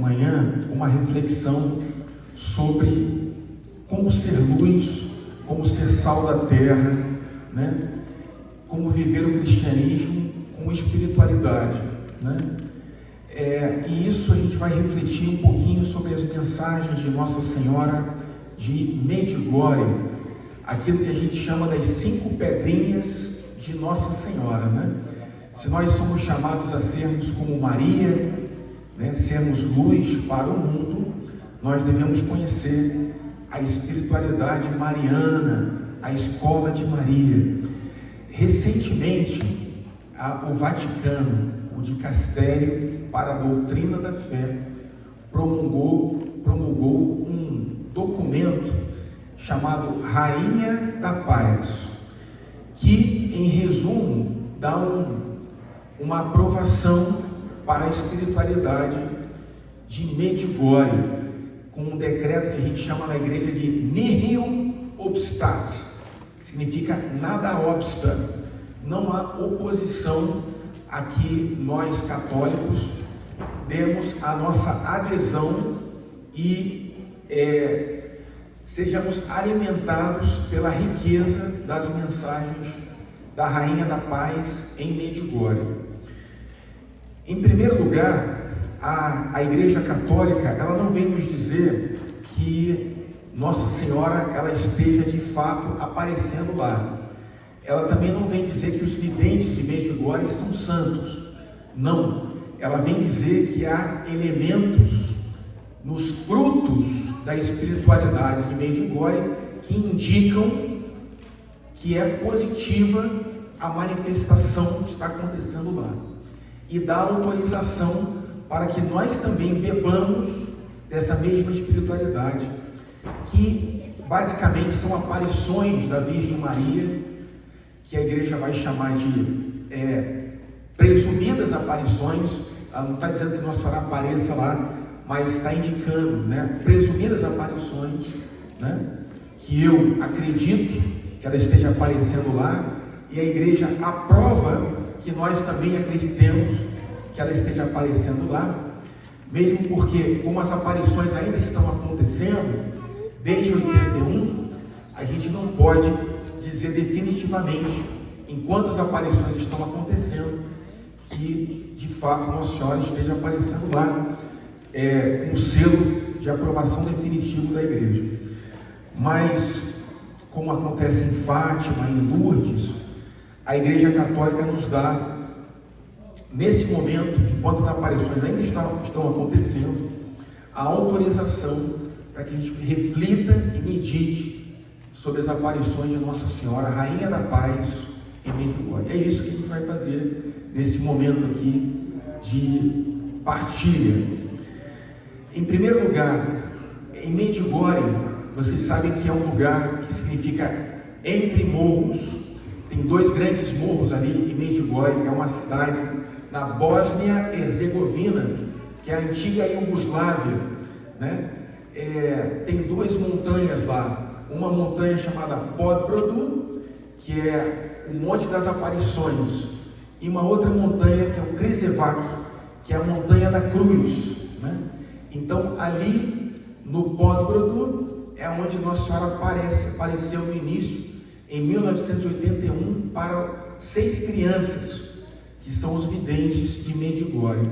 manhã uma reflexão sobre como ser luz, como ser sal da terra, né? Como viver o cristianismo com espiritualidade, né? E isso a gente vai refletir um pouquinho sobre as mensagens de Nossa Senhora de Medjugorje, aquilo que a gente chama das 5 pedrinhas de Nossa Senhora, né? Se nós somos chamados a sermos como Maria, né, sermos luz para o mundo, nós devemos conhecer a espiritualidade mariana, a escola de Maria. Recentemente, o Vaticano, o Dicastério para a Doutrina da Fé, promulgou um documento chamado Rainha da Paz, que, em resumo, dá uma aprovação para a espiritualidade de Medjugorje, com um decreto que a gente chama na igreja de Nihil obstat, que significa nada obsta, não há oposição a que nós católicos demos a nossa adesão e sejamos alimentados pela riqueza das mensagens da Rainha da Paz em Medjugorje. Em primeiro lugar, a Igreja Católica, ela não vem nos dizer que Nossa Senhora ela esteja de fato aparecendo lá. Ela também não vem dizer que os videntes de Medjugorje são santos. Não. Ela vem dizer que há elementos nos frutos da espiritualidade de Medjugorje que indicam que é positiva a manifestação que está acontecendo lá. E dá autorização para que nós também bebamos dessa mesma espiritualidade, que basicamente são aparições da Virgem Maria, que a igreja vai chamar de presumidas aparições. Ela não está dizendo que Nossa Senhora apareça lá, mas está indicando, né, presumidas aparições, né, que eu acredito que ela esteja aparecendo lá, e a igreja aprova que nós também acreditemos que ela esteja aparecendo lá, mesmo porque, como as aparições ainda estão acontecendo, desde 81, a gente não pode dizer definitivamente, enquanto as aparições estão acontecendo, que de fato Nossa Senhora esteja aparecendo lá, com o selo de aprovação definitivo da igreja. Mas, como acontece em Fátima, em Lourdes, a Igreja Católica nos dá, nesse momento, enquanto as aparições ainda estão acontecendo, a autorização para que a gente reflita e medite sobre as aparições de Nossa Senhora, Rainha da Paz, em Medjugorje. É isso que a gente vai fazer nesse momento aqui de partilha. Em primeiro lugar, em Medjugorje, vocês sabem que é um lugar que significa entre morros. Tem 2 grandes morros ali em Medjugorje, é uma cidade na Bósnia-Herzegovina, que é a antiga Iugoslávia, né? Tem 2 montanhas lá, uma montanha chamada Podbrodu, que é o Monte das Aparições, e uma outra montanha que é o Križevac, que é a Montanha da Cruz, né? Então ali no Podbrodu é onde Nossa Senhora apareceu no início, em 1981, para 6 crianças, que são os videntes de Medjugorje.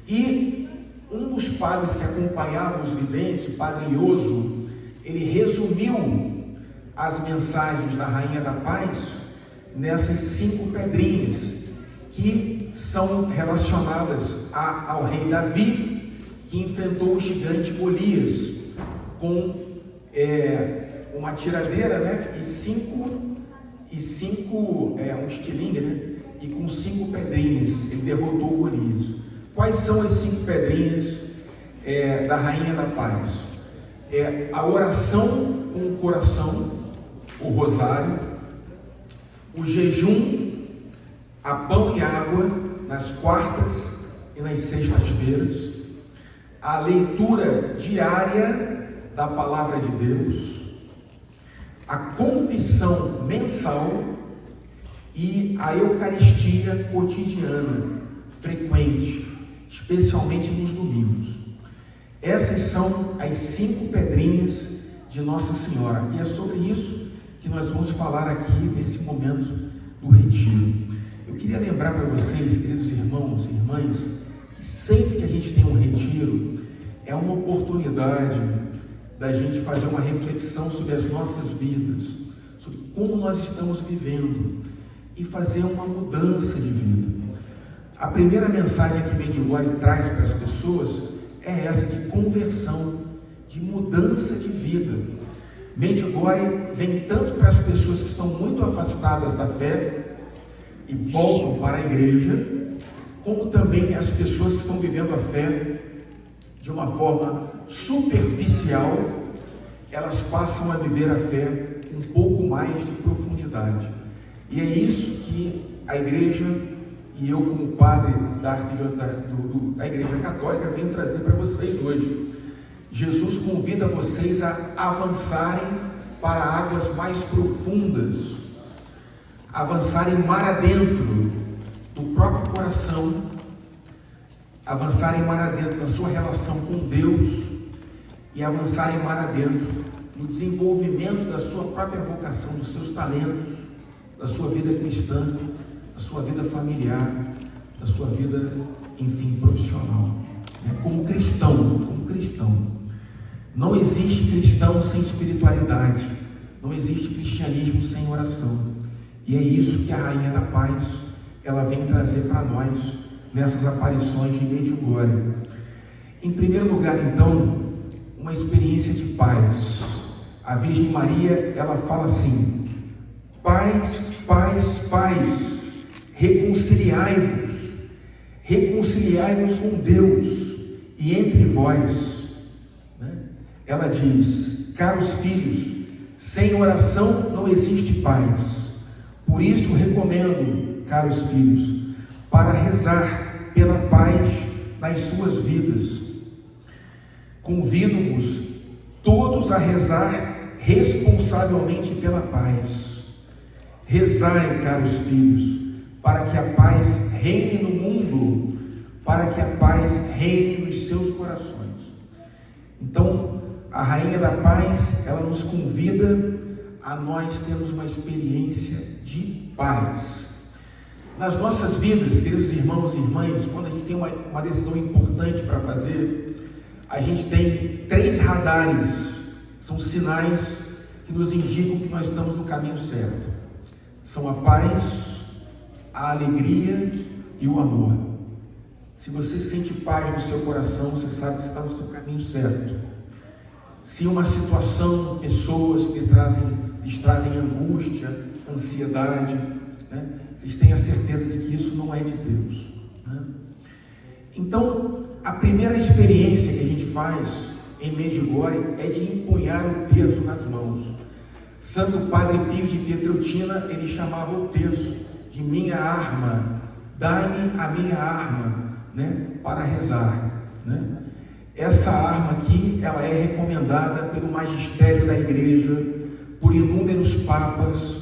E um dos padres que acompanhavam os videntes, o padre Ioso, ele resumiu as mensagens da Rainha da Paz nessas 5 pedrinhas, que são relacionadas ao rei Davi, que enfrentou o gigante Golias com uma tiradeira, né, e cinco um estilingue, né, e com 5 pedrinhas ele derrotou Golias. Quais são as 5 pedrinhas da Rainha da Paz? A oração com o coração, o rosário, o jejum, a pão e água nas quartas e nas sextas-feiras, a leitura diária da Palavra de Deus, a confissão mensal e a Eucaristia cotidiana, frequente, especialmente nos domingos. Essas são as 5 pedrinhas de Nossa Senhora, e é sobre isso que nós vamos falar aqui nesse momento do retiro. Eu queria lembrar para vocês, queridos irmãos e irmãs, que sempre que a gente tem um retiro, é uma oportunidade da gente fazer uma reflexão sobre as nossas vidas, sobre como nós estamos vivendo e fazer uma mudança de vida. A primeira mensagem que Medjugorje traz para as pessoas é essa de conversão, de mudança de vida. Medjugorje vem tanto para as pessoas que estão muito afastadas da fé e voltam para a igreja, como também as pessoas que estão vivendo a fé de uma forma superficial, elas passam a viver a fé com um pouco mais de profundidade. E é isso que a igreja e eu, como padre da Igreja Católica, venho trazer para vocês hoje. Jesus convida vocês a avançarem para águas mais profundas, avançarem mar adentro do próprio coração, avançarem mar adentro na sua relação com Deus e avançarem mar adentro no desenvolvimento da sua própria vocação, dos seus talentos, da sua vida cristã, da sua vida familiar, da sua vida, enfim, profissional. Como cristão. Não existe cristão sem espiritualidade, não existe cristianismo sem oração. E é isso que a Rainha da Paz, ela vem trazer para nós nessas aparições de Medjugorje. Em primeiro lugar, então, uma experiência de paz. A Virgem Maria, ela fala assim: paz, paz, paz, reconciliai-vos com Deus e entre vós. Ela diz: caros filhos, sem oração não existe paz. Por isso recomendo, caros filhos, para rezar pela paz nas suas vidas. Convido-vos todos a rezar responsavelmente pela paz. Rezai, caros filhos, para que a paz reine no mundo, para que a paz reine nos seus corações. Então, a Rainha da Paz, ela nos convida a nós termos uma experiência de paz. Nas nossas vidas, queridos irmãos e irmãs, quando a gente tem uma decisão importante para fazer, a gente tem 3 radares, são sinais que nos indicam que nós estamos no caminho certo. São a paz, a alegria e o amor. Se você sente paz no seu coração, você sabe que está no seu caminho certo. Se uma situação, pessoas que lhes trazem angústia, ansiedade, vocês têm a certeza de que isso não é de Deus. Então, a primeira experiência que a gente faz em Medjugorje é de empunhar o terço nas mãos. Santo Padre Pio de Pietrelcina, ele chamava o terço de minha arma, dai-me a minha arma, para rezar. Essa arma aqui, ela é recomendada pelo magistério da igreja, por inúmeros papas,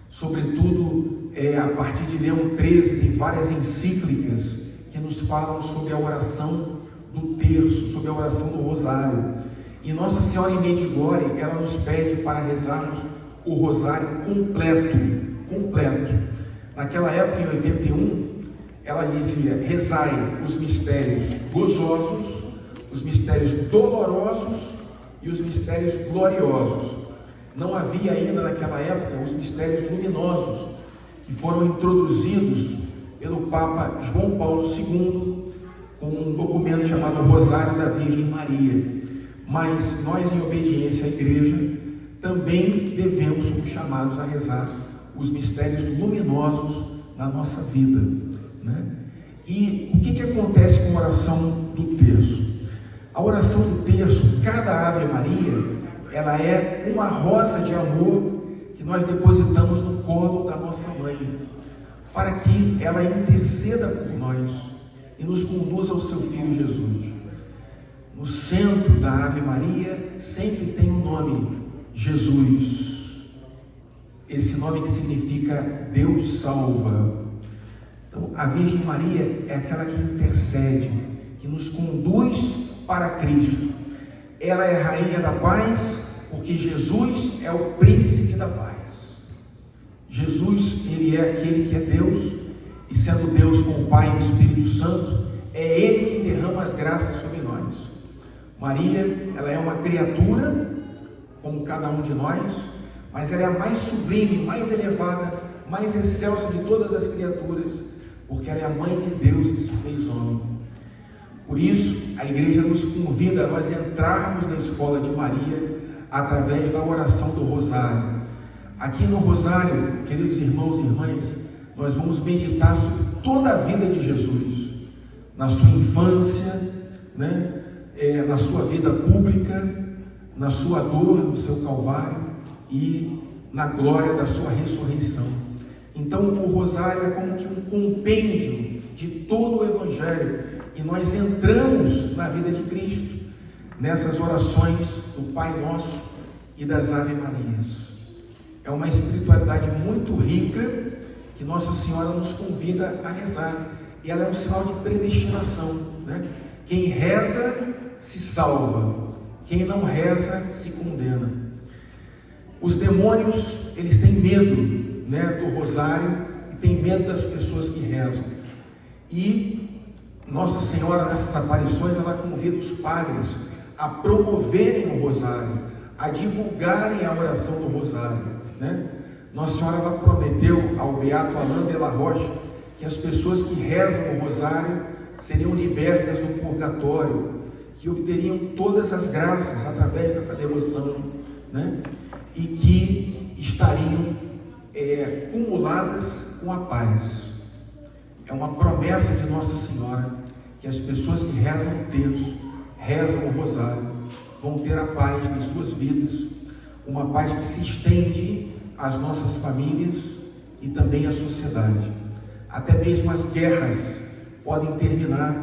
sobretudo a partir de Leão XIII, tem várias encíclicas que nos falam sobre a oração do terço, sobre a oração do rosário. E Nossa Senhora em Medjugorje, ela nos pede para rezarmos o rosário completo. Naquela época, em 81, ela dizia: rezai os mistérios gozosos, os mistérios dolorosos e os mistérios gloriosos. Não havia ainda naquela época os mistérios luminosos, que foram introduzidos pelo Papa João Paulo II, com um documento chamado Rosário da Virgem Maria. Mas nós, em obediência à igreja, também devemos ser chamados a rezar os mistérios luminosos na nossa vida. E o que acontece com a oração do terço? A oração do terço, cada Ave Maria, ela é uma rosa de amor que nós depositamos no colo da nossa mãe, para que ela interceda por nós e nos conduza ao seu Filho Jesus. No centro da Ave Maria sempre tem um nome: Jesus. Esse nome que significa Deus salva. Então, a Virgem Maria é aquela que intercede, que nos conduz para Cristo. Ela é rainha da paz, porque Jesus é o príncipe da paz. Jesus, ele é aquele que é Deus, e sendo Deus com o Pai e o Espírito Santo, é Ele quem derrama as graças sobre nós. Maria, ela é uma criatura, como cada um de nós, mas ela é a mais sublime, mais elevada, mais excelsa de todas as criaturas, porque ela é a mãe de Deus que se fez homem. Por isso, a igreja nos convida a nós entrarmos na escola de Maria através da oração do Rosário. Aqui no Rosário, queridos irmãos e irmãs, nós vamos meditar sobre toda a vida de Jesus, na sua infância, na sua vida pública, na sua dor, no seu Calvário e na glória da sua ressurreição. Então o Rosário é como que um compêndio de todo o Evangelho, e nós entramos na vida de Cristo, nessas orações do Pai Nosso e das Ave Marias. É uma espiritualidade muito rica, que Nossa Senhora nos convida a rezar, e ela é um sinal de predestinação, Quem reza se salva, quem não reza se condena. Os demônios, eles têm medo, do Rosário, e têm medo das pessoas que rezam. E Nossa Senhora, nessas aparições, ela convida os padres a promoverem o Rosário, a divulgarem a oração do Rosário, Nossa Senhora, ela prometeu ao beato Alain de la Roche que as pessoas que rezam o Rosário seriam libertas do purgatório, que obteriam todas as graças através dessa devoção, e que estariam cumuladas com a paz. É uma promessa de Nossa Senhora que as pessoas que rezam o terço, rezam o Rosário, vão ter a paz nas suas vidas, uma paz que se estende às nossas famílias e também à sociedade. Até mesmo as guerras podem terminar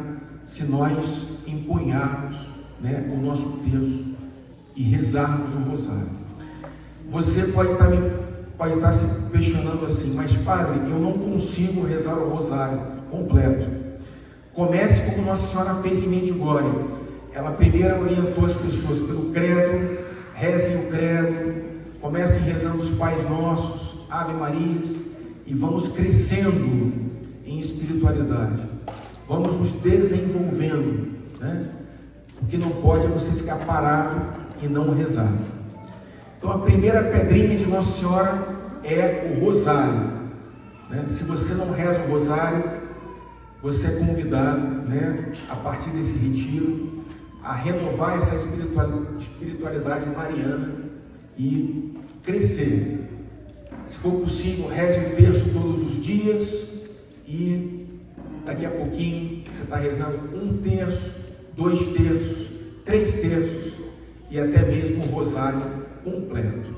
se nós empunharmos o nosso terço e rezarmos o Rosário. Você pode estar se questionando assim: mas padre, eu não consigo rezar o Rosário completo. Comece como Nossa Senhora fez em Medjugorje. Ela primeiro orientou as pessoas pelo credo: rezem o credo, comecem rezando os Pais Nossos, Ave Marias, e vamos crescendo em espiritualidade, vamos nos desenvolvendo, O que não pode é você ficar parado e não rezar. Então a primeira pedrinha de Nossa Senhora é o Rosário, Se você não reza o Rosário, você é convidado, a partir desse retiro, a renovar essa espiritualidade mariana e crescer. Se for possível, reze o terço todos os dias, e daqui a pouquinho você está rezando 1 terço, 2 terços, 3 terços e até mesmo o Rosário completo.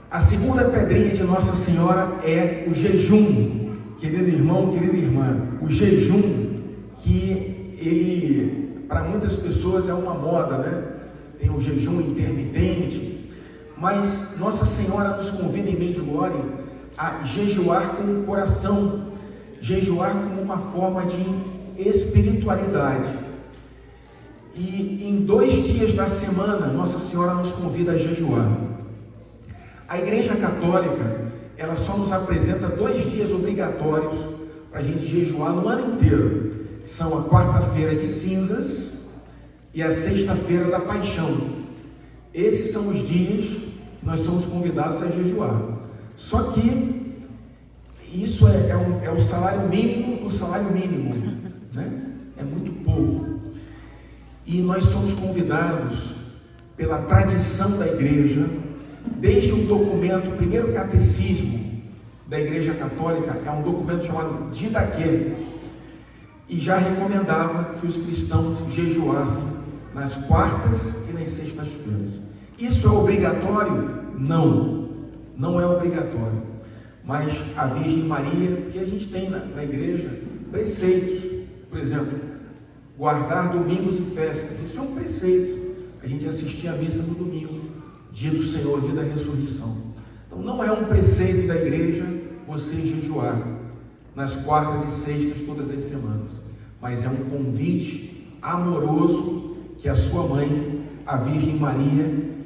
A segunda pedrinha de Nossa Senhora é o jejum. Querido irmão, querida irmã, o jejum, que ele, para muitas pessoas é uma moda, Tem o jejum intermitente, mas Nossa Senhora nos convida em Medjugorje a jejuar com o coração, jejuar como uma forma de espiritualidade. E em 2 dias da semana, Nossa Senhora nos convida a jejuar. A Igreja Católica, ela só nos apresenta 2 dias obrigatórios para a gente jejuar no ano inteiro. São a quarta-feira de cinzas e a sexta-feira da paixão. Esses são os dias que nós somos convidados a jejuar. Só que isso é o salário mínimo do salário mínimo, É muito pouco. E nós somos convidados pela tradição da igreja, desde um documento, o primeiro catecismo da Igreja Católica é um documento chamado Didaquê, e já recomendava que os cristãos jejuassem nas quartas e nas sextas-feiras. Isso é obrigatório? Não, não é obrigatório. Mas a Virgem Maria, que a gente tem na igreja, preceitos, por exemplo, guardar domingos e festas, isso é um preceito. A gente assistir a missa no domingo, dia do Senhor, dia da ressurreição. Então não é um preceito da igreja você jejuar nas quartas e sextas todas as semanas, mas é um convite amoroso que a sua mãe, a Virgem Maria,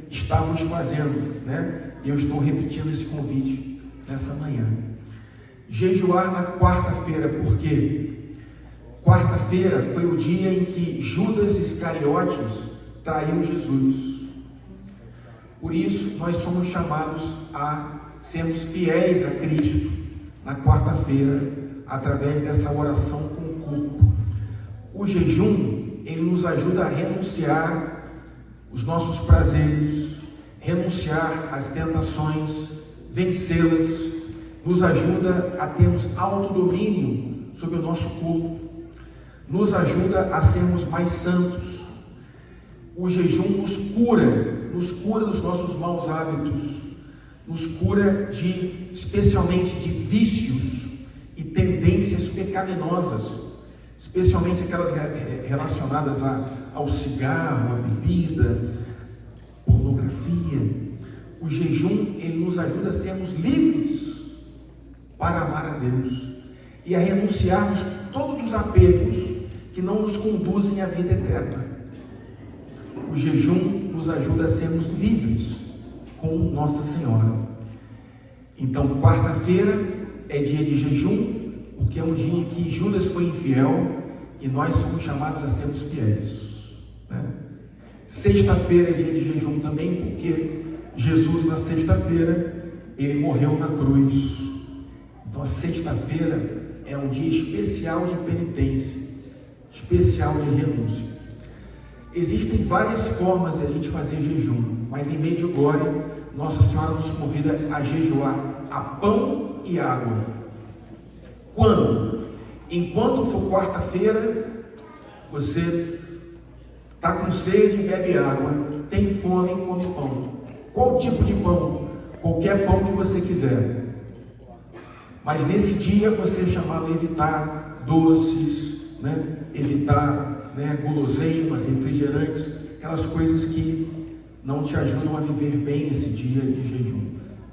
está nos fazendo, né? E eu estou repetindo esse convite nessa manhã. Jejuar na quarta-feira, por quê? Quarta-feira foi o dia em que Judas Iscariotes traiu Jesus. Por isso, nós somos chamados a sermos fiéis a Cristo na quarta-feira, através dessa oração com o corpo. O jejum, ele nos ajuda a renunciar os nossos prazeres, renunciar às tentações, vencê-las, nos ajuda a termos autodomínio sobre o nosso corpo, nos ajuda a sermos mais santos. O jejum nos cura dos nossos maus hábitos, nos cura especialmente de vícios e tendências pecaminosas, especialmente aquelas relacionadas ao cigarro, à bebida, pornografia. O jejum, ele nos ajuda a sermos livres para amar a Deus e a renunciarmos todos os apegos que não nos conduzem à vida eterna. O jejum nos ajuda a sermos livres com Nossa Senhora. Então, quarta-feira é dia de jejum, porque é um dia em que Judas foi infiel e nós somos chamados a sermos fiéis, né? Sexta-feira é dia de jejum também, porque Jesus, na sexta-feira, ele morreu na cruz. Então, a sexta-feira é um dia especial de penitência, especial de renúncia. Existem várias formas de a gente fazer jejum, mas em Medjugorje, Nossa Senhora nos convida a jejuar a pão e água. Quando? Enquanto for quarta-feira, você está com sede, bebe água, tem fome, come pão. Qual tipo de pão? Qualquer pão que você quiser. Mas nesse dia você é chamado a evitar doces, né? Evitar, né, guloseimas, refrigerantes, aquelas coisas que não te ajudam a viver bem esse dia de jejum.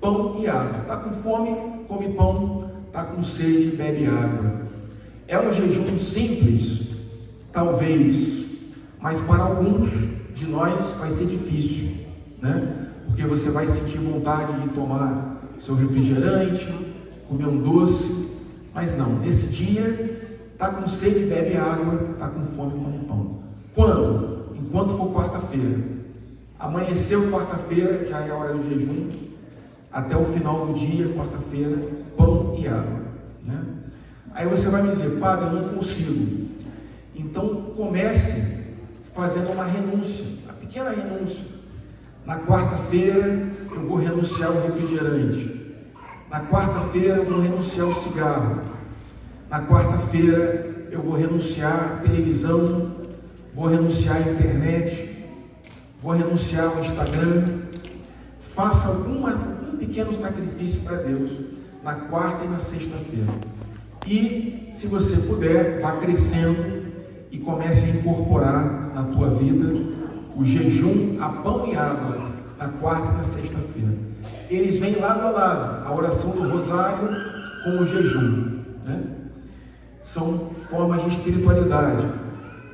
Pão e água. Está com fome, come pão. Está com sede, bebe água. É um jejum simples, talvez, mas para alguns de nós vai ser difícil, né? Porque você vai sentir vontade de tomar seu refrigerante, comer um doce, mas não, nesse dia, está com sede, bebe água, está com fome, come pão. Quando? Enquanto for quarta-feira. Amanheceu quarta-feira, já é a hora do jejum, até o final do dia, quarta-feira, pão e água, né? Aí você vai me dizer, padre, eu não consigo. Então comece fazendo uma renúncia, uma pequena renúncia. Na quarta-feira eu vou renunciar ao refrigerante. Na quarta-feira eu vou renunciar ao cigarro. Na quarta-feira eu vou renunciar à televisão, vou renunciar à internet, vou renunciar ao Instagram. Faça um pequeno sacrifício para Deus na quarta e na sexta-feira. E, se você puder, vá crescendo e comece a incorporar na tua vida o jejum a pão e água na quarta e na sexta-feira. Eles vêm lado a lado, a oração do rosário com o jejum, né? São formas de espiritualidade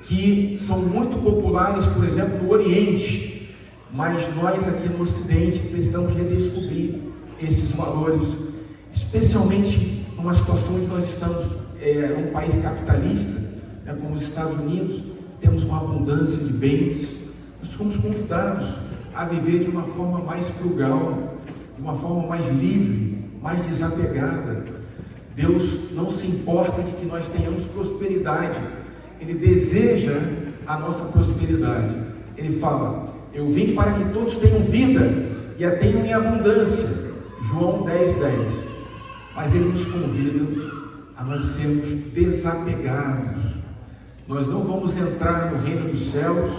que são muito populares, por exemplo, no Oriente, mas nós aqui no Ocidente precisamos redescobrir esses valores, especialmente numa situação onde nós estamos num país capitalista, né, como os Estados Unidos, temos uma abundância de bens. Nós somos convidados a viver de uma forma mais frugal, de uma forma mais livre, mais desapegada. Deus não se importa de que nós tenhamos prosperidade, Ele deseja a nossa prosperidade. Ele fala, eu vim para que todos tenham vida e a tenham em abundância. João 10:10. Mas Ele nos convida a nós sermos desapegados. Nós não vamos entrar no reino dos céus,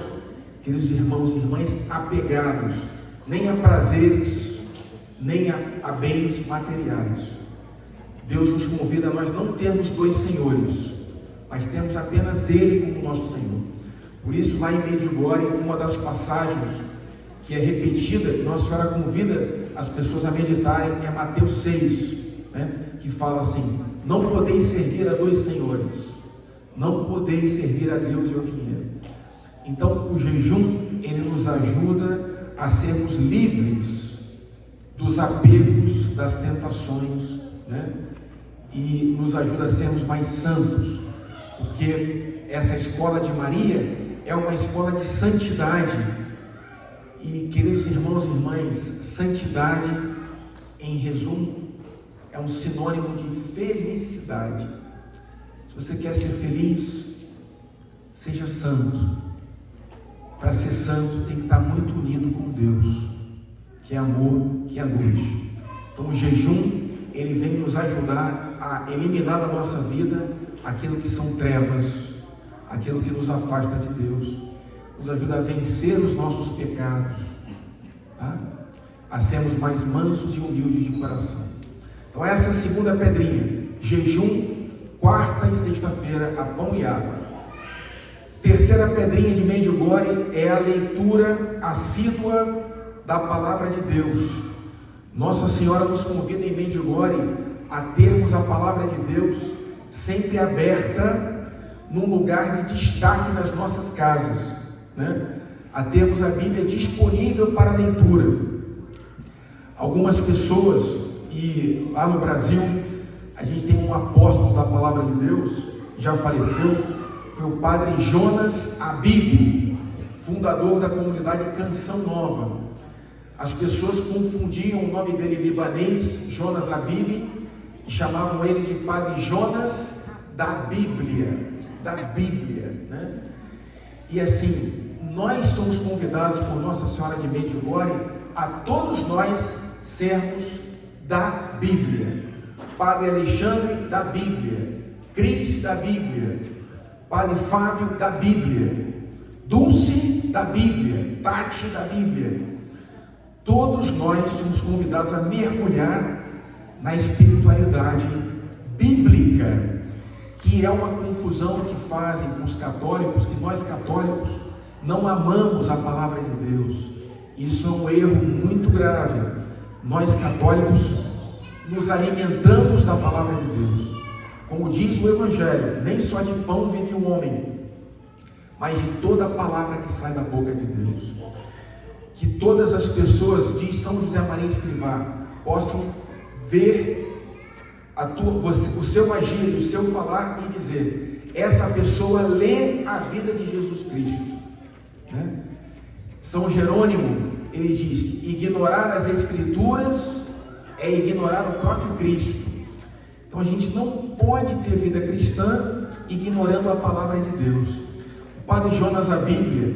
queridos irmãos e irmãs, apegados, nem a prazeres, nem a bens materiais. Deus nos convida a nós não termos dois senhores, mas temos apenas Ele como nosso Senhor. Por isso, lá em Medjugorje, uma das passagens que é repetida, que Nossa Senhora convida as pessoas a meditarem, é Mateus 6, né, que fala assim, não podeis servir a dois senhores, não podeis servir a Deus e ao dinheiro. Então o jejum, ele nos ajuda a sermos livres dos apegos, das tentações, né? E nos ajuda a sermos mais santos, porque essa escola de Maria é uma escola de santidade. E, queridos irmãos e irmãs, santidade, em resumo, é um sinônimo de felicidade. Se você quer ser feliz, seja santo. Para ser santo, tem que estar muito unido com Deus, que é amor, que é luz. Então o jejum, ele vem nos ajudar a eliminar da nossa vida aquilo que são trevas, aquilo que nos afasta de Deus, nos ajuda a vencer os nossos pecados, tá? A sermos mais mansos e humildes de coração. Então essa é a segunda pedrinha, jejum, quarta e sexta-feira, a pão e água. Terceira pedrinha de Medjugorje é a leitura assídua da palavra de Deus. Nossa Senhora nos convida em Medjugorje a termos a palavra de Deus sempre aberta, num lugar de destaque nas nossas casas, né? A termos a Bíblia disponível para leitura. Algumas pessoas, e lá no Brasil, a gente tem um apóstolo da palavra de Deus, já faleceu, foi o padre Jonas Abib, fundador da comunidade Canção Nova. As pessoas confundiam o nome dele libanês, Jonas Abib, e chamavam ele de padre Jonas da Bíblia, né? E assim, nós somos convidados por Nossa Senhora de Medjugorje a todos nós sermos da Bíblia. Padre Alexandre da Bíblia, Cris da Bíblia, Padre Fábio da Bíblia, Dulce da Bíblia, Tati da Bíblia. Todos nós somos convidados a mergulhar na espiritualidade bíblica, que é uma confusão que fazem com os católicos, que nós católicos não amamos a palavra de Deus. Isso é um erro muito grave. Nós católicos nos alimentamos da palavra de Deus. Como diz o Evangelho, nem só de pão vive o homem, mas de toda a palavra que sai da boca de Deus. Que todas as pessoas, diz São José Maria Escrivá, possam ver o seu agir, o seu falar e dizer: essa pessoa lê a vida de Jesus Cristo, né? São Jerônimo, ele diz que ignorar as Escrituras é ignorar o próprio Cristo. Então a gente não pode ter vida cristã ignorando a palavra de Deus. O padre Jonas Abib,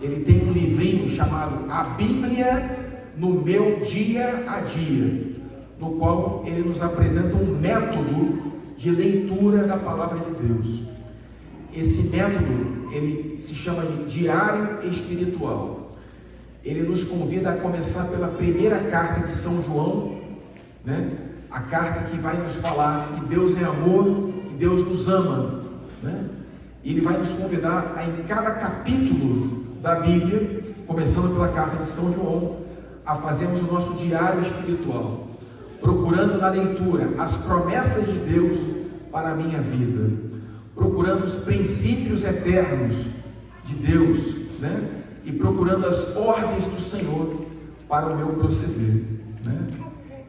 ele tem um livrinho chamado A Bíblia no Meu Dia a Dia, no qual ele nos apresenta um método de leitura da palavra de Deus. Esse método, ele se chama de Diário Espiritual. Ele nos convida a começar pela primeira carta de São João, né? A carta que vai nos falar que Deus é amor, que Deus nos ama, né? E ele vai nos convidar a, em cada capítulo da Bíblia, começando pela carta de São João, a fazermos o nosso diário espiritual, procurando na leitura as promessas de Deus para a minha vida, procurando os princípios eternos de Deus, né? E procurando as ordens do Senhor para o meu proceder, né?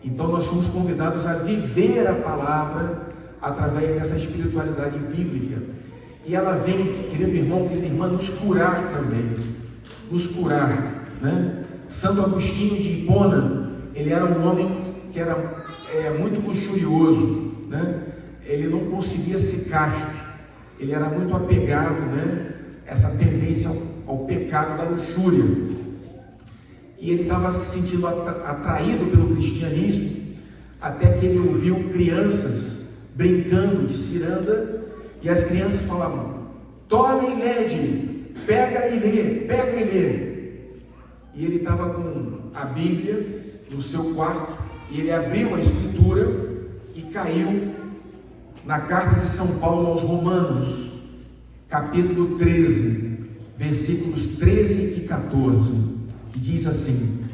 Então nós somos convidados a viver a palavra através dessa espiritualidade bíblica, e ela vem, querido irmão, querida irmã, nos curar também, nos curar, né? Santo Agostinho de Hipona, ele era um homem que era muito luxurioso, né? Ele não conseguia ser casto, ele era muito apegado, né? Essa tendência ao pecado da luxúria, e ele estava se sentindo atraído pelo cristianismo, até que ele ouviu crianças brincando de ciranda, e as crianças falavam: tome e lede, pega e lê, pega e lê. E ele estava com a Bíblia no seu quarto, e ele abriu a Escritura e caiu na carta de São Paulo aos Romanos, capítulo 13, versículos 13 e 14, que diz assim: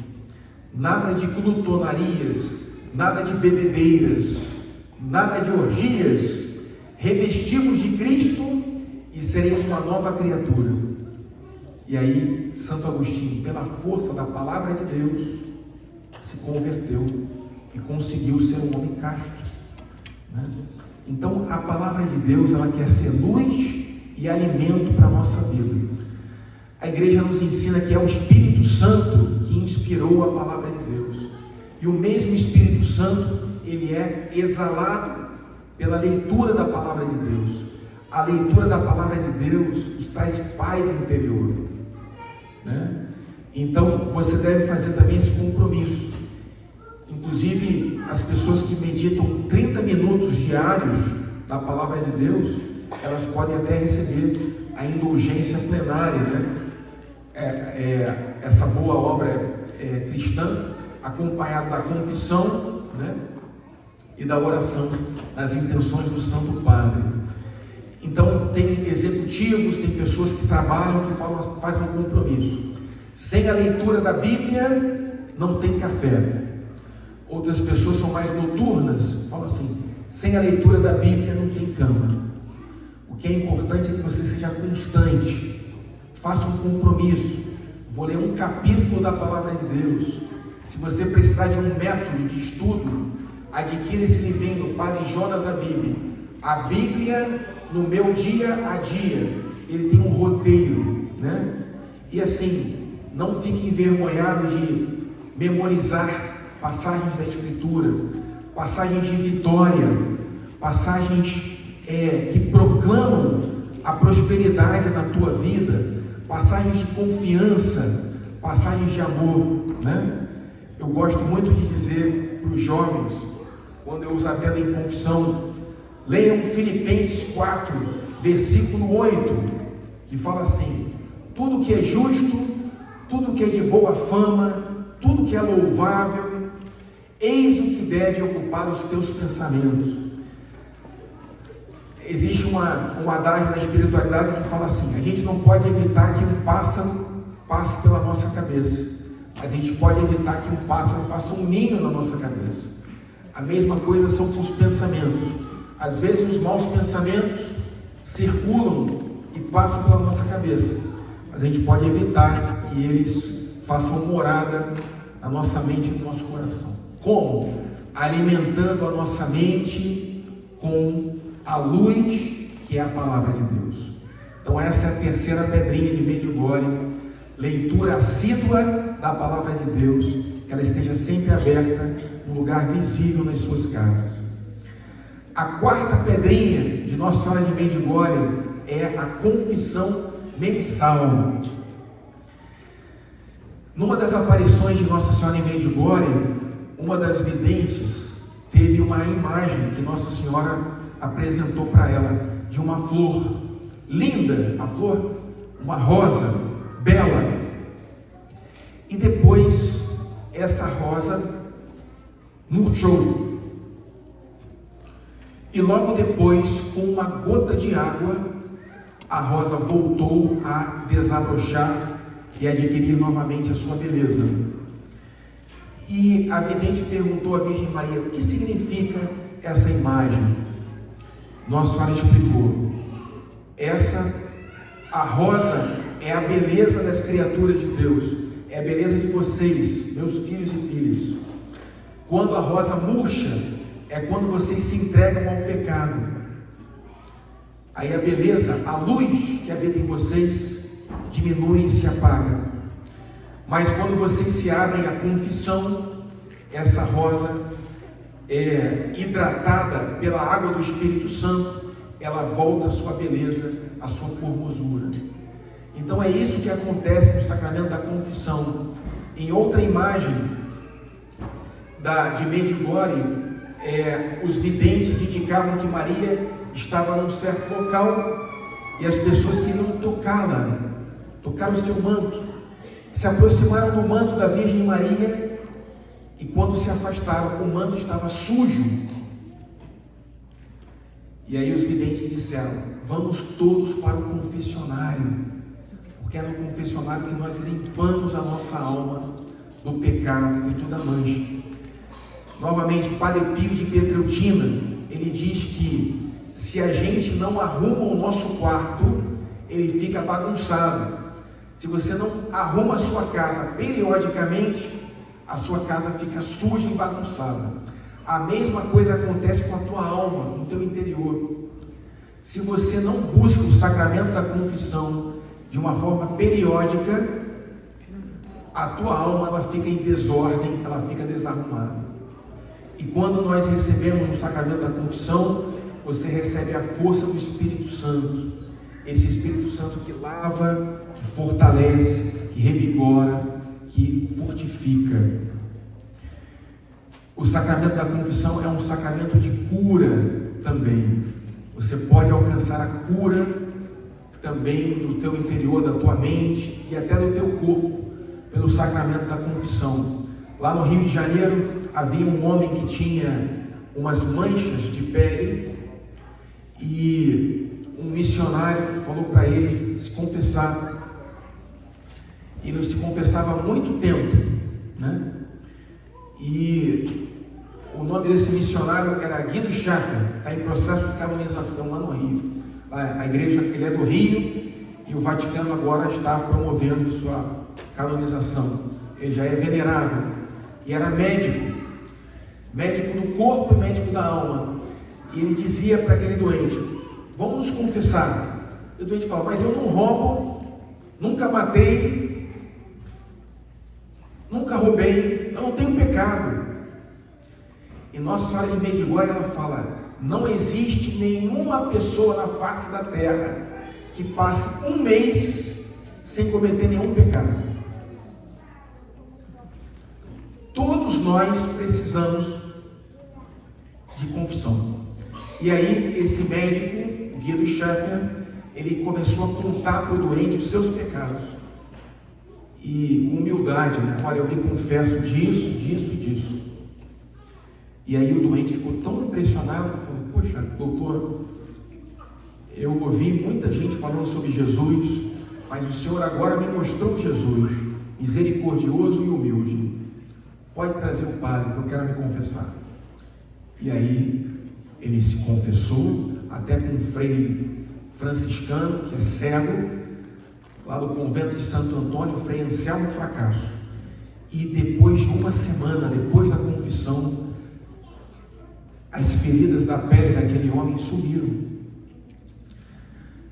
nada de glutonarias, nada de bebedeiras, nada de orgias, revestivos de Cristo e sereis uma nova criatura. E aí, Santo Agostinho, pela força da palavra de Deus, se converteu e conseguiu ser um homem casto, né? Então, a palavra de Deus, ela quer ser luz e alimento para a nossa vida. A igreja nos ensina que é o Espírito Santo que inspirou a palavra de Deus. E o mesmo Espírito Santo, ele é exalado pela leitura da palavra de Deus. A leitura da palavra de Deus nos traz paz interior, né? Então, você deve fazer também esse compromisso. Inclusive, as pessoas que meditam 30 minutos diários da palavra de Deus, elas podem até receber a indulgência plenária, né? Essa boa obra cristã, acompanhada da confissão, né? E da oração nas intenções do Santo Padre. Então, tem executivos, tem pessoas que trabalham, que fazem um compromisso. Sem a leitura da Bíblia, não tem café. Outras pessoas são mais noturnas, falam assim: sem a leitura da Bíblia, não tem cama. O que é importante é que você seja constante, faça um compromisso. Vou ler um capítulo da palavra de Deus. Se você precisar de um método de estudo, adquira esse livrinho do Padre Jonas Abib, A Bíblia no Meu Dia a Dia. Ele tem um roteiro, né? E assim, não fique envergonhado de memorizar passagens da Escritura, passagens de vitória, passagens que proclamam a prosperidade na tua vida, passagens de confiança, passagens de amor, né? Eu gosto muito de dizer para os jovens, quando eu uso até em confissão, leiam Filipenses 4, versículo 8, que fala assim: tudo que é justo, tudo que é de boa fama, tudo que é louvável, eis o que deve ocupar os teus pensamentos. Existe um adágio na espiritualidade que fala assim: a gente não pode evitar que um pássaro passe pela nossa cabeça, mas a gente pode evitar que um pássaro faça um ninho na nossa cabeça. A mesma coisa são com os pensamentos. Às vezes os maus pensamentos circulam e passam pela nossa cabeça, mas a gente pode evitar que eles façam morada na nossa mente e no nosso coração. Como? Alimentando a nossa mente com a luz que é a palavra de Deus. Então essa é a terceira pedrinha de Medjugorje: leitura assídua da palavra de Deus, que ela esteja sempre aberta, um lugar visível nas suas casas. A quarta pedrinha de Nossa Senhora de Medjugorje é a confissão mensal. Numa das aparições de Nossa Senhora em Medjugorje, uma das videntes teve uma imagem que Nossa Senhora apresentou para ela de uma flor linda, a flor, uma rosa bela, e depois essa rosa murchou, e logo depois, com uma gota de água, a rosa voltou a desabrochar e adquirir novamente a sua beleza. E a vidente perguntou à Virgem Maria: o que significa essa imagem? Nossa Senhora explicou: a rosa é a beleza das criaturas de Deus, é a beleza de vocês, meus filhos e filhas. Quando a rosa murcha, é quando vocês se entregam ao pecado. Aí a beleza, a luz que habita em vocês, diminui e se apaga. Mas quando vocês se abrem à confissão, essa rosa hidratada pela água do Espírito Santo, ela volta à sua beleza, à sua formosura. Então é isso que acontece no sacramento da confissão. Em outra imagem de Medjugorje, os videntes indicavam que Maria estava num certo local e as pessoas queriam tocá-la, tocar o seu manto, se aproximaram do manto da Virgem Maria, e quando se afastaram, o manto estava sujo. E aí os videntes disseram: vamos todos para o confessionário, porque é no confessionário que nós limpamos a nossa alma do pecado e toda mancha. Novamente, Padre Pio de Pietreutina, ele diz que se a gente não arruma o nosso quarto, ele fica bagunçado. Se você não arruma a sua casa periodicamente, a sua casa fica suja e bagunçada. A mesma coisa acontece com a tua alma, no teu interior. Se você não busca o sacramento da confissão de uma forma periódica, a tua alma ela fica em desordem, ela fica desarrumada. E quando nós recebemos o sacramento da confissão, você recebe a força do Espírito Santo. Esse Espírito Santo que lava, que fortalece, que revigora, que fortifica. O sacramento da confissão é um sacramento de cura também. Você pode alcançar a cura também do teu interior, da tua mente e até do teu corpo, pelo sacramento da confissão. Lá no Rio de Janeiro havia um homem que tinha umas manchas de pele e um missionário falou para ele se confessar. Ele se confessava há muito tempo, né? E o nome desse missionário era Guido Schaffer, está em processo de canonização lá no Rio. A igreja, ele é do Rio e o Vaticano agora está promovendo sua canonização. Ele já é venerável e era médico do corpo e médico da alma. E ele dizia para aquele doente: vamos nos confessar. E o doente fala: mas eu não roubo, nunca matei, nunca roubei, eu não tenho pecado. E Nossa Senhora de Medjugorje, ela fala: não existe nenhuma pessoa na face da terra que passe um mês sem cometer nenhum pecado. Todos nós precisamos de confissão. E aí esse médico, Guido Schaffer, ele começou a contar para o doente os seus pecados. E com humildade, né? Olha, eu me confesso disso, disso e disso. E aí o doente ficou tão impressionado, falou: poxa, doutor, eu ouvi muita gente falando sobre Jesus, mas o Senhor agora me mostrou Jesus, misericordioso e humilde. Pode trazer o padre, que eu quero me confessar. E aí ele se confessou, até com um frei franciscano, que é cego, lá do convento de Santo Antônio, o frei Anselmo Fracasso. E depois de uma semana, depois da confissão, as feridas da pele daquele homem sumiram.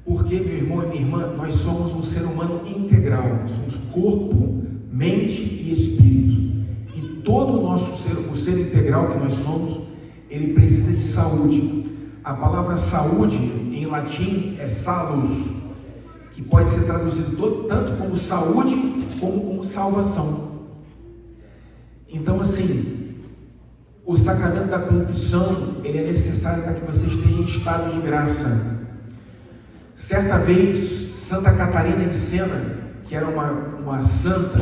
Porque, meu irmão e minha irmã, nós somos um ser humano integral. Somos corpo, mente e espírito. E todo o nosso ser, o ser integral que nós somos, ele precisa de saúde. A palavra saúde, em latim, é salus, que pode ser traduzido tanto como saúde, como salvação. Então, assim, o sacramento da confissão, ele é necessário para que você esteja em estado de graça. Certa vez, Santa Catarina de Sena, que era uma santa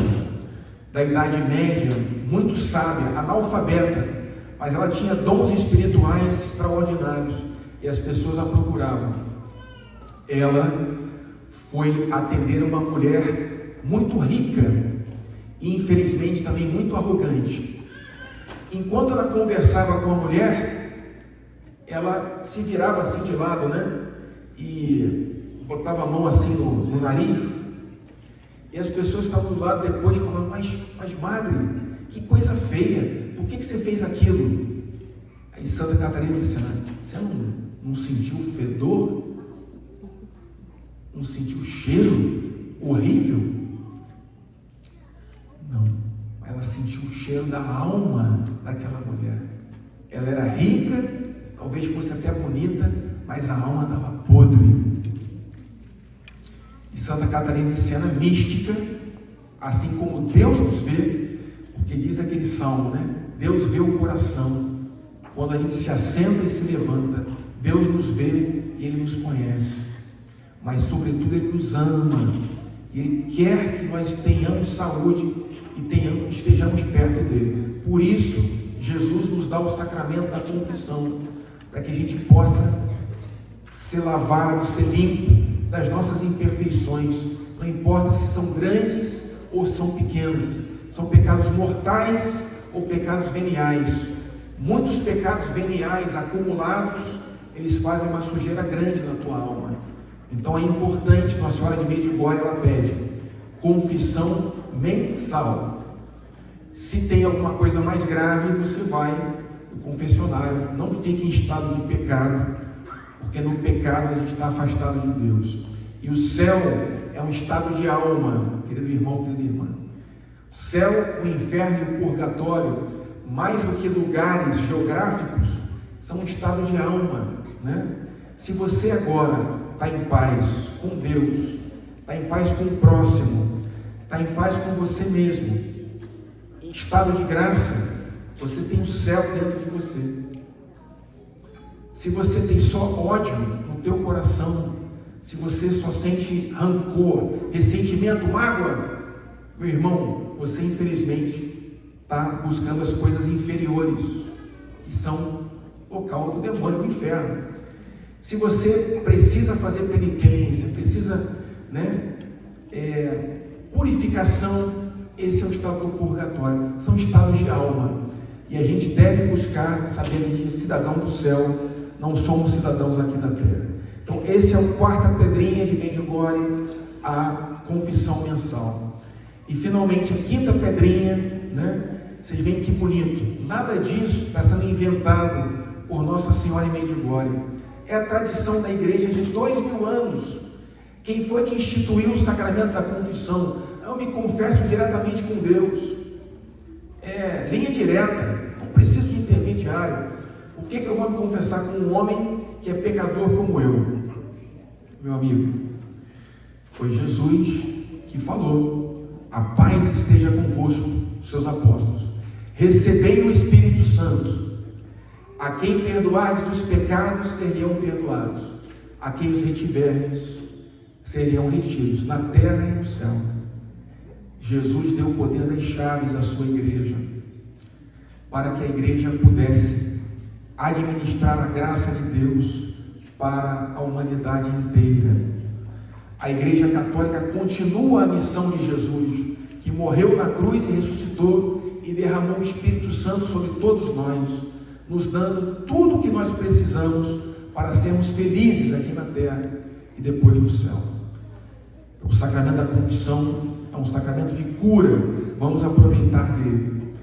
da Idade Média, muito sábia, analfabeta, mas ela tinha dons espirituais extraordinários e as pessoas a procuravam. Ela foi atender uma mulher muito rica e infelizmente também muito arrogante. Enquanto ela conversava com a mulher, ela se virava assim de lado, né? E botava a mão assim no nariz. E as pessoas estavam do lado depois falando: mas madre, que coisa feia, por que você fez aquilo? Aí Santa Catarina disse: você não sentiu o fedor? Não sentiu o cheiro horrível? Não, ela sentiu o cheiro da alma daquela mulher. Ela era rica, talvez fosse até bonita, mas a alma estava podre. E Santa Catarina de Sena, mística, assim como Deus nos vê, porque diz aquele salmo, né? Deus vê o coração. Quando a gente se assenta e se levanta, Deus nos vê e Ele nos conhece. Mas sobretudo Ele nos ama. E Ele quer que nós tenhamos saúde e estejamos perto dEle. Por isso, Jesus nos dá o sacramento da confissão, para que a gente possa ser lavado, ser limpo das nossas imperfeições, não importa se são grandes ou são pequenas, são pecados mortais ou pecados veniais. Muitos pecados veniais acumulados, eles fazem uma sujeira grande na tua alma. Então é importante, Nossa Senhora de Medjugorje, ela pede: confissão mensal. Se tem alguma coisa mais grave, você vai no confessionário. Não fique em estado de pecado, porque no pecado a gente está afastado de Deus. E o céu é um estado de alma, querido irmão, querida irmã. O céu, o inferno e o purgatório, mais do que lugares geográficos, são um estado de alma, né? Se você agora está em paz com Deus, está em paz com o próximo, está em paz com você mesmo, em estado de graça, você tem o céu dentro de você. Se você tem só ódio no teu coração, se você só sente rancor, ressentimento, mágoa, meu irmão, você infelizmente está buscando as coisas inferiores, que são local do demônio, do inferno. Se você precisa fazer penitência, precisa, purificação, esse é o estado do purgatório. São estados de alma. E a gente deve buscar saber que cidadão do céu, não somos cidadãos aqui da terra. Então, esse é o quarta pedrinha de Medjugorje, a confissão mensal. E finalmente, a quinta pedrinha, vocês veem que bonito. Nada disso está sendo inventado por Nossa Senhora em Medjugorje. É a tradição da igreja de 2000 anos. Quem foi que instituiu o sacramento da confissão? Eu me confesso diretamente com Deus. É linha direta, não preciso de intermediário. Por que eu vou me confessar com um homem que é pecador como eu? Meu amigo, foi Jesus que falou: a paz esteja convosco, seus apóstolos. Recebei o Espírito Santo. A quem perdoardes os pecados, seriam perdoados. A quem os retiverdes, seriam retidos, na terra e no céu. Jesus deu o poder das chaves à sua igreja, para que a igreja pudesse administrar a graça de Deus para a humanidade inteira. A Igreja Católica continua a missão de Jesus, que morreu na cruz e ressuscitou e derramou o Espírito Santo sobre todos nós, nos dando tudo o que nós precisamos para sermos felizes aqui na terra e depois no céu. O sacramento da confissão é um sacramento de cura, vamos aproveitar dele.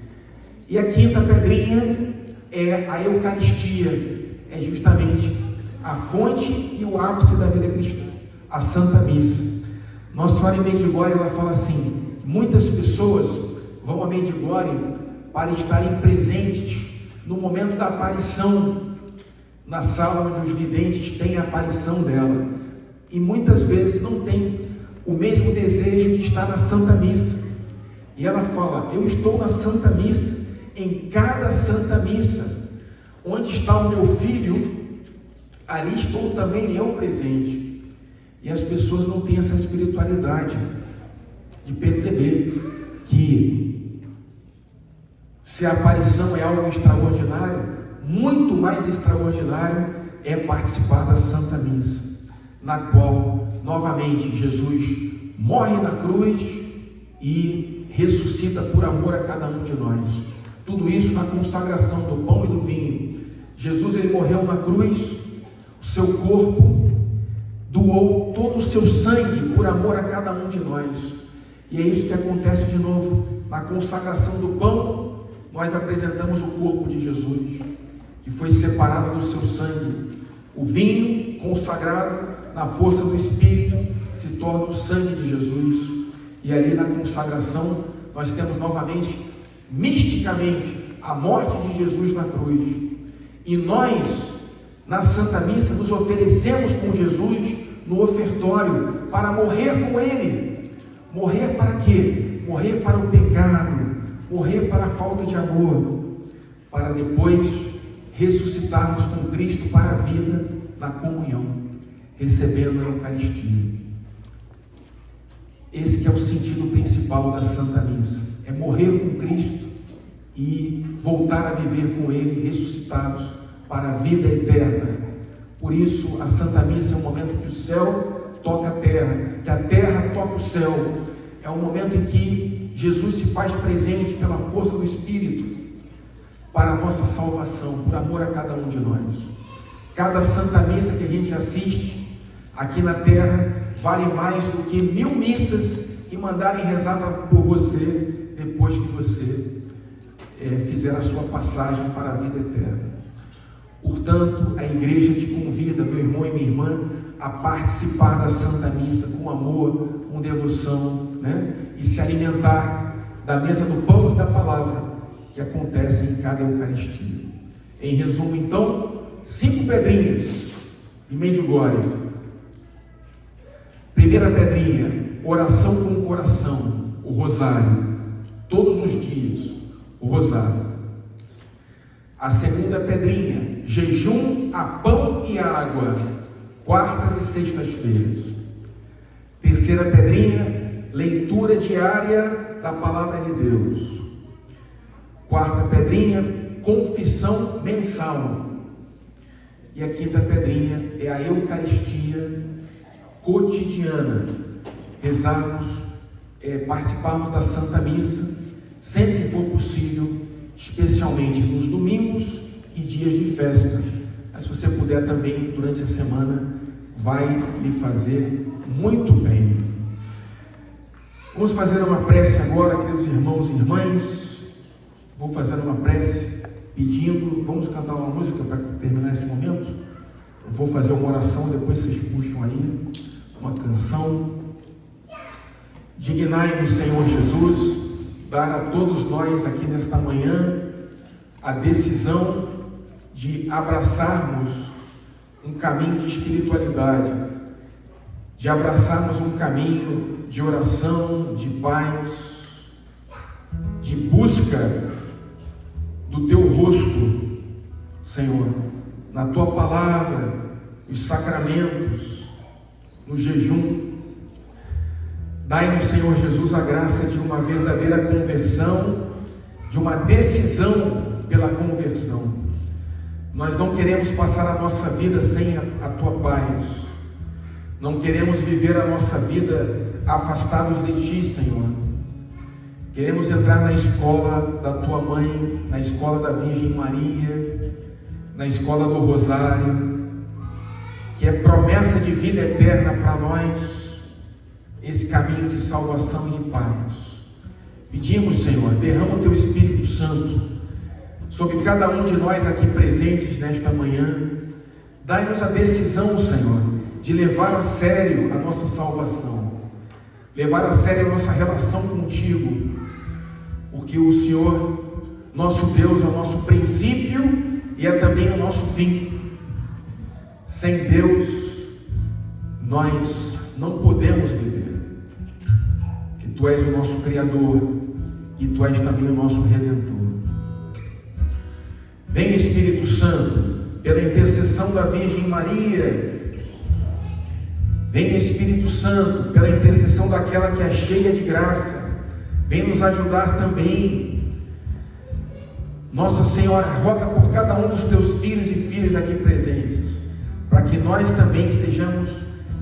E a quinta pedrinha é a Eucaristia, é justamente a fonte e o ápice da vida cristã, a Santa Missa. Nossa Senhora em Medjugorje, ela fala assim: muitas pessoas vão a Medjugorje para estarem presentes no momento da aparição, na sala onde os videntes têm a aparição dela, e muitas vezes não tem o mesmo desejo de estar na Santa Missa. E ela fala: eu estou na Santa Missa, em cada Santa Missa, onde está o meu filho, ali estou também eu presente. E as pessoas não têm essa espiritualidade de perceber que se a aparição é algo extraordinário, muito mais extraordinário é participar da Santa Missa, na qual novamente Jesus morre na cruz e ressuscita por amor a cada um de nós. Tudo isso na consagração do pão e do vinho. Jesus, ele morreu na cruz, o seu corpo doou todo o seu sangue por amor a cada um de nós. E é isso que acontece de novo na consagração do pão. Nós apresentamos o corpo de Jesus, que foi separado do seu sangue. O vinho consagrado na força do Espírito se torna o sangue de Jesus. E ali na consagração nós temos novamente, misticamente, a morte de Jesus na cruz. E nós, na Santa Missa, nos oferecemos com Jesus no ofertório para morrer com Ele. Morrer para quê? Morrer para o pecado, morrer para a falta de amor, para depois ressuscitarmos com Cristo para a vida na comunhão, recebendo a Eucaristia. Esse que é o sentido principal da Santa Missa, é morrer com Cristo e voltar a viver com Ele, ressuscitados para a vida eterna. Por isso, a Santa Missa é um momento que o céu toca a terra, que a terra toca o céu. É um momento em que Jesus se faz presente pela força do Espírito para a nossa salvação, por amor a cada um de nós. Cada Santa Missa que a gente assiste aqui na terra vale mais do que 1000 missas que mandarem rezar por você depois que você fizer a sua passagem para a vida eterna. Portanto, a igreja te convida, meu irmão e minha irmã, a participar da Santa Missa com amor, com devoção, né? E se alimentar da mesa do pão e da palavra que acontece em cada Eucaristia. Em resumo, então, 5 pedrinhas de Medjugorje. Primeira pedrinha, oração com o coração, o rosário, todos os dias, o rosário. A segunda pedrinha, jejum a pão e água, quartas e sextas-feiras. Terceira pedrinha, leitura diária da Palavra de Deus. Quarta pedrinha, confissão mensal. E a quinta pedrinha é a Eucaristia cotidiana. Rezarmos, participarmos da Santa Missa, sempre que for possível, especialmente nos domingos e dias de festa. Mas se você puder também, durante a semana, vai lhe fazer muito bem. Vamos fazer uma prece agora, queridos irmãos e irmãs. Vou fazer uma prece pedindo, vamos cantar uma música para terminar esse momento? Eu vou fazer uma oração, depois vocês puxam aí uma canção. Dignai-vos, Senhor Jesus, dar a todos nós aqui nesta manhã a decisão de abraçarmos um caminho de espiritualidade, de abraçarmos um caminho de oração, de paz, de busca do Teu rosto, Senhor, na Tua palavra, os sacramentos, no jejum. Dai-nos, Senhor Jesus, a graça de uma verdadeira conversão, de uma decisão pela conversão. Nós não queremos passar a nossa vida sem a Tua paz. Não queremos viver a nossa vida afastados de Ti, Senhor. Queremos entrar na escola da Tua Mãe, na escola da Virgem Maria, na escola do Rosário, que é promessa de vida eterna para nós, esse caminho de salvação e de paz. Pedimos, Senhor, derrama o Teu Espírito Santo sobre cada um de nós aqui presentes nesta manhã. Dai-nos a decisão, Senhor, de levar a sério a nossa salvação, levar a sério a nossa relação contigo, porque o Senhor, nosso Deus, é o nosso princípio e é também o nosso fim. Sem Deus, nós não podemos viver. Que Tu és o nosso Criador e Tu és também o nosso Redentor. Vem, Espírito Santo, pela intercessão da Virgem Maria. Vem, Espírito Santo, pela intercessão daquela que é cheia de graça. Vem nos ajudar também. Nossa Senhora, roga por cada um dos Teus filhos e filhas aqui presentes, para que nós também sejamos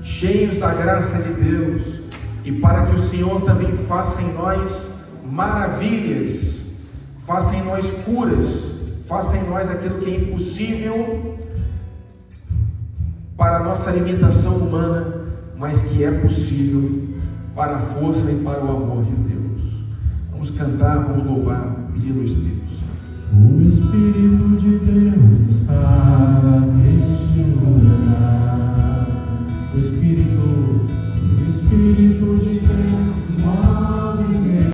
cheios da graça de Deus, e para que o Senhor também faça em nós maravilhas, faça em nós curas, faça em nós aquilo que é impossível para a nossa limitação humana, mas que é possível para a força e para o amor de Deus. Vamos cantar, vamos louvar, pedindo o Espírito Santo. O Espírito de Deus está neste lugar. O Espírito